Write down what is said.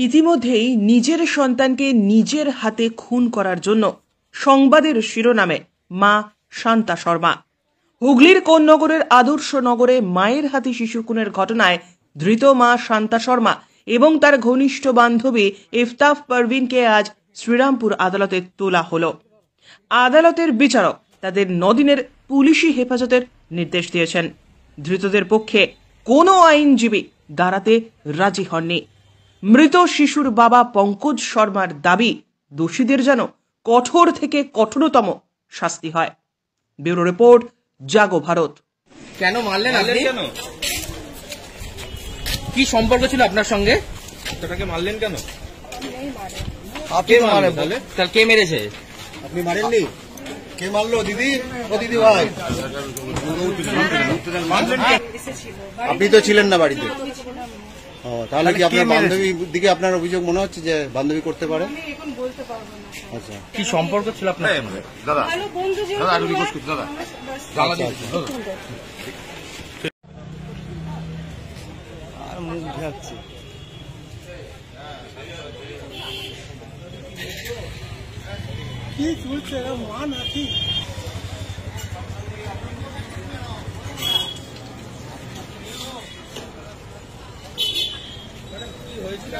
ইতিমধ্যেই নিজের সন্তানকে নিজের হাতে খুন করার জন্য সংবাদের শিরোনামে মা শান্তা শর্মা। হুগলির কোন্নগরের আদর্শ নগরে মায়ের হাতে শিশু খুনের ঘটনায় ধৃত মা শান্তা শর্মা এবং তার ঘনিষ্ঠ বান্ধবী ইফতাফ পারভিনকে আজ শ্রীরামপুর আদালতে তোলা হলো। আদালতের বিচারক তাদের 9 দিনের পুলিশি হেফাজতের নির্দেশ দিয়েছেন। ধৃতদের পক্ষে কোনো আইনজীবী দাঁড়াতে রাজি হননি। মৃত শিশুর বাবা পঙ্কজ শর্মার দাবি, দোষীদের যেন কঠোর থেকে কঠোরতম শাস্তি হয়। ব্যুরো রিপোর্ট, জাগো ভারত। কেন মারলেন আপনি? কেন? কি সম্পর্ক ছিল আপনার সঙ্গে? তাকে মারলেন কেন? আপনি মারলেন তাহলে? তাহলে কে মেরেছে? আপনি মারেননি? কে মারলো? দিদি? ও দিদি ভাই, আপনি তো ছিলেন না বাড়িতে। ও, তাহলে কি আপনার বান্ধবী দিকে আপনার অভিযোগ মনে হচ্ছে যে বান্ধবী করতে পারে? আচ্ছা, কি সম্পর্ক ছিল আপনার? দাদা দাদা একটু রিকোয়েস্ট করছি দাদা, জ্বালা দিচ্ছি আর মুখ ঢাকছে। কি চলছে মা নাকি? কি হয়েছিল?